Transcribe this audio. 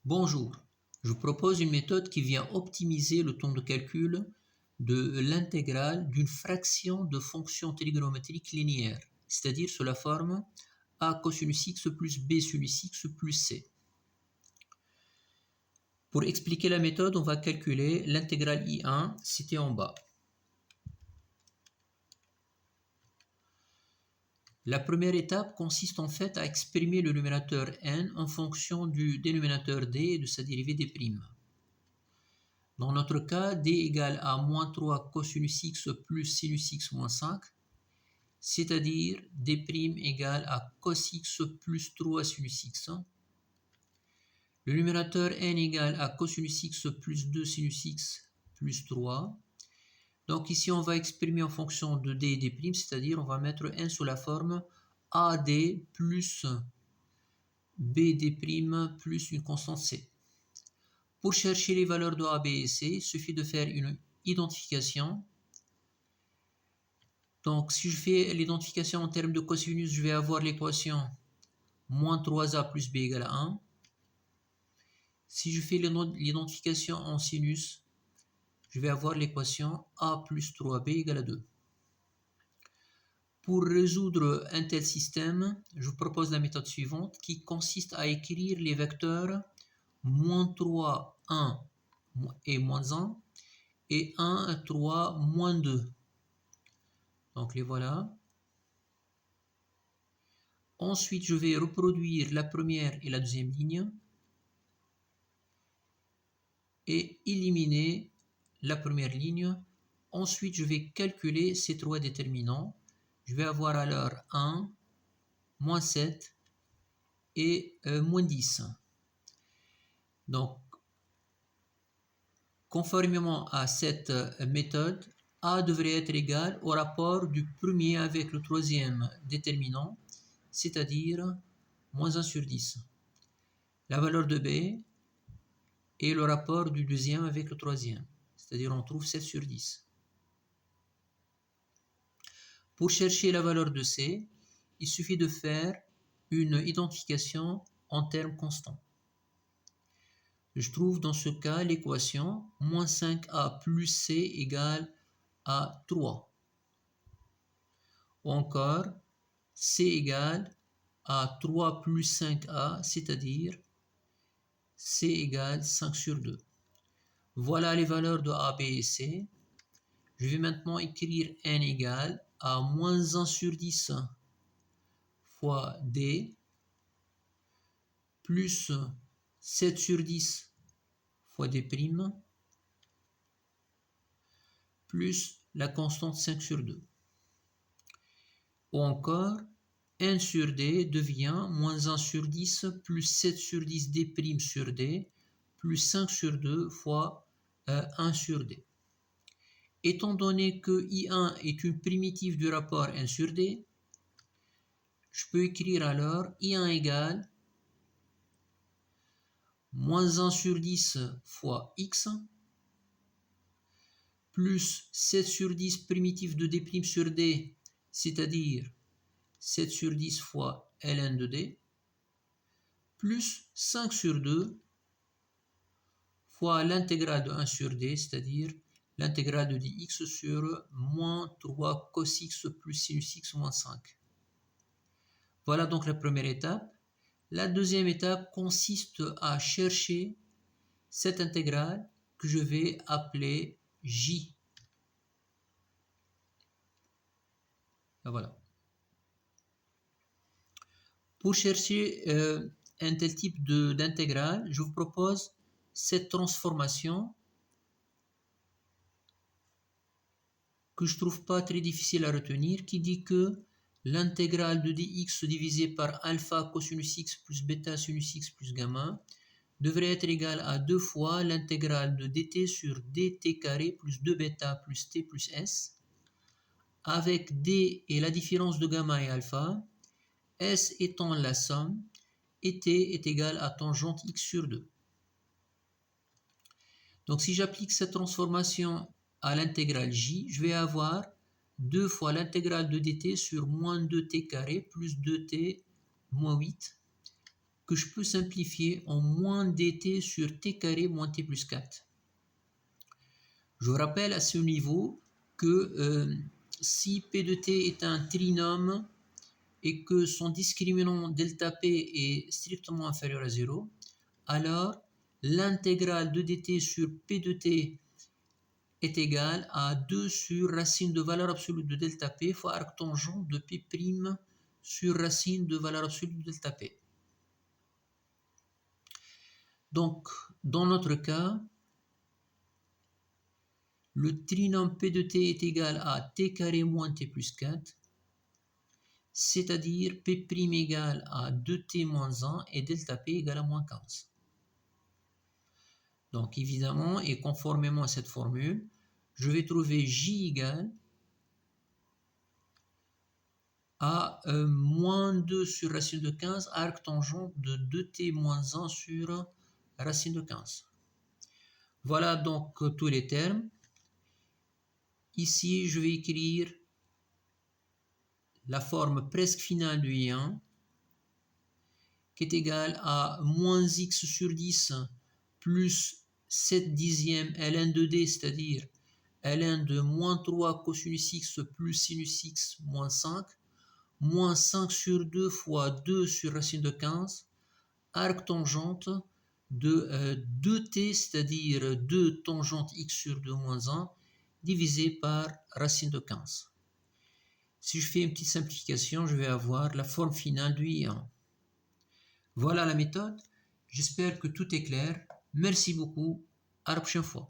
Bonjour, je vous propose une méthode qui vient optimiser le temps de calcul de l'intégrale d'une fraction de fonction trigonométrique linéaire, c'est-à-dire sous la forme a cosinus x plus b sinus x plus c. Pour expliquer la méthode, on va calculer l'intégrale I1 citée en bas. La première étape consiste en fait à exprimer le numérateur n en fonction du dénominateur d et de sa dérivée d'. Dans notre cas, d égale à moins 3 cosinus x plus sinus x moins 5, c'est-à-dire d' égale à cos x plus 3 sinus x. Le numérateur n égale à cosinus x plus 2 sinus x plus 3. Donc ici, on va exprimer en fonction de d et d', c'est-à-dire on va mettre n sous la forme ad plus bd' plus une constante c. Pour chercher les valeurs de a, b et c, il suffit de faire une identification. Donc si je fais l'identification en termes de cosinus, je vais avoir l'équation moins 3a plus b égale à 1. Si je fais l'identification en sinus, je vais avoir l'équation a plus 3b égale à 2. Pour résoudre un tel système, je vous propose la méthode suivante qui consiste à écrire les vecteurs moins 3, 1 et moins 1 et 1, 3, moins 2. Donc les voilà. Ensuite, je vais reproduire la première et la deuxième ligne et éliminer la première ligne. Ensuite, je vais calculer ces trois déterminants. Je vais avoir alors 1, moins 7 et moins 10. Donc, conformément à cette méthode, A devrait être égal au rapport du premier avec le troisième déterminant, c'est-à-dire moins 1 sur 10. La valeur de B est le rapport du deuxième avec le troisième, c'est-à-dire on trouve 7 sur 10. Pour chercher la valeur de C, il suffit de faire une identification en termes constants. Je trouve dans ce cas l'équation moins 5a plus C égale à 3. Ou encore C égale à 3 plus 5a, c'est-à-dire C égale 5 sur 2. Voilà les valeurs de A, B et C. Je vais maintenant écrire n égale à moins 1 sur 10 fois D plus 7 sur 10 fois D' plus la constante 5 sur 2. Ou encore, n sur D devient moins 1 sur 10 plus 7 sur 10 D' sur D plus 5 sur 2 fois 1 sur D. Étant donné que I1 est une primitive du rapport n sur D, je peux écrire alors I1 égale moins 1 sur 10 fois x plus 7 sur 10 primitive de D' sur D, c'est-à-dire 7 sur 10 fois ln de D, plus 5 sur 2 fois l'intégrale de 1 sur D, c'est-à-dire l'intégrale de dx sur moins 3 cos x plus sinus x moins 5. Voilà donc la première étape. La deuxième étape consiste à chercher cette intégrale que je vais appeler J. Et voilà. Pour chercher un tel type d'intégrale, je vous propose cette transformation que je ne trouve pas très difficile à retenir, qui dit que l'intégrale de dx divisé par alpha cosinus x plus bêta sinus x plus gamma devrait être égale à 2 fois l'intégrale de dt sur dt carré plus 2 bêta plus t plus s, avec d et la différence de gamma et alpha, s étant la somme, et t est égal à tangente x sur 2. Donc si j'applique cette transformation à l'intégrale j, je vais avoir 2 fois l'intégrale de dt sur moins 2t carré plus 2t moins 8 que je peux simplifier en moins dt sur t carré moins t plus 4. Je vous rappelle à ce niveau que si p de t est un trinôme et que son discriminant delta p est strictement inférieur à 0, alors l'intégrale de dt sur p de t est égale à 2 sur racine de valeur absolue de delta p fois arc tangent de p' sur racine de valeur absolue de delta p. Donc, dans notre cas, le trinôme p de t est égal à t carré moins t plus 4, c'est-à-dire p' égale à 2t moins 1 et delta p égale à moins 15. Donc, évidemment, et conformément à cette formule, je vais trouver j égale à moins 2 sur racine de 15 arc tangent de 2t moins 1 sur racine de 15. Voilà donc tous les termes. Ici, je vais écrire la forme presque finale du I1 qui est égale à moins x sur 10 plus 7 dixièmes ln de d, c'est-à-dire ln de moins 3 cosinus x plus sinus x moins 5, moins 5 sur 2 fois 2 sur racine de 15, arc tangente de 2t, c'est-à-dire 2 tangente x sur 2 moins 1, divisé par racine de 15. Si je fais une petite simplification, je vais avoir la forme finale du I1. Voilà la méthode. J'espère que tout est clair. Merci beaucoup. À la prochaine fois.